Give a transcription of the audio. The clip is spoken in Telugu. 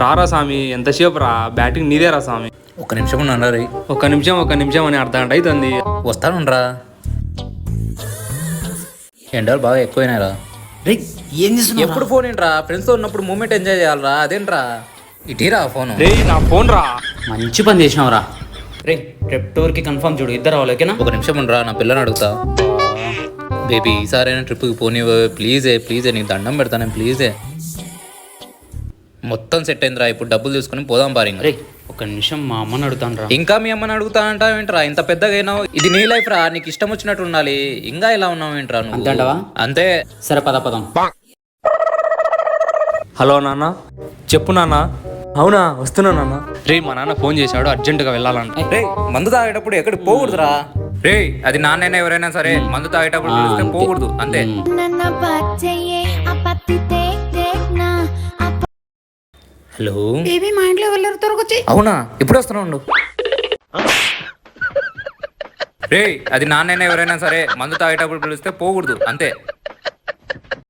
రారా స్వామి, ఎంతసేపు రా, బ్యాటింగ్ నీదే రా స్వామి. ఒక్క నిమిషం ఉన్నా రే. ఒక్క నిమిషం అని అర్ధ గంట అవుతుంది. వస్తానురా. ఎండలు బాగా ఎక్కువైనారా. రే ఏం చేస్తున్నావు? ఎప్పుడు ఫోన్ ఏంట్రా? ఫ్రెండ్స్తో ఉన్నప్పుడు మూమెంట్ ఎంజాయ్ చేయాలరా. అదేంట్రా ఇటీరా ఫోన్. రే నా ఫోన్ రా. మంచి పని చేసినావురా. రే ట్రిప్ టూర్కి కన్ఫర్మ్ చూడు, ఇద్దరు రావాలి ఓకేనా? ఒక నిమిషం ఉండరా, నా పిల్లని అడుగుతా. బేబీ ఈసారైనా ట్రిప్కి పోనీ ప్లీజే నీకు దండం పెడతాను ప్లీజే. మొత్తం సెట్ అయిందిరా, ఇప్పుడు డబ్బులు తీసుకుని పోదాం బారింగ్. రే ఒక నిమిషం మా అమ్మని అడుగుతాను రా. ఇంకా మీ అమ్మని అడుగుతా అంటావేంట్రా? ఇంత పెద్దగా అయినావు, ఇది నీ లైఫ్ రా, నీకు ఇష్టం వచ్చినట్టు ఉండాలి. ఇంకా ఇలా ఉన్నావు ఏంట్రా నువ్వు? అంతేంటవా? అంతే. సరే పదం. హలో నాన్న, చెప్పు నాన్న. అవునా, వస్తున్నా నాన్న. రే మా నాన్న ఫోన్ చేశాడు, అర్జెంటుగా వెళ్ళాలంట. రే మందు తాగేటప్పుడు ఎక్కడికి పోకూడదురా. రే అది నాన్నైనా ఎవరైనా సరే మందు తాగేటప్పుడు పిలిస్తే పోకూడదు అంతే. హలో బేబీ, మా ఇంట్లో వెళ్ళారు, త్వరగా వచ్చి. అవునా, ఇప్పుడు వస్తున్నావు. రే అది నాన్నైనా ఎవరైనా సరే మందు తాగేటప్పుడు పిలిస్తే పోకూడదు అంతే.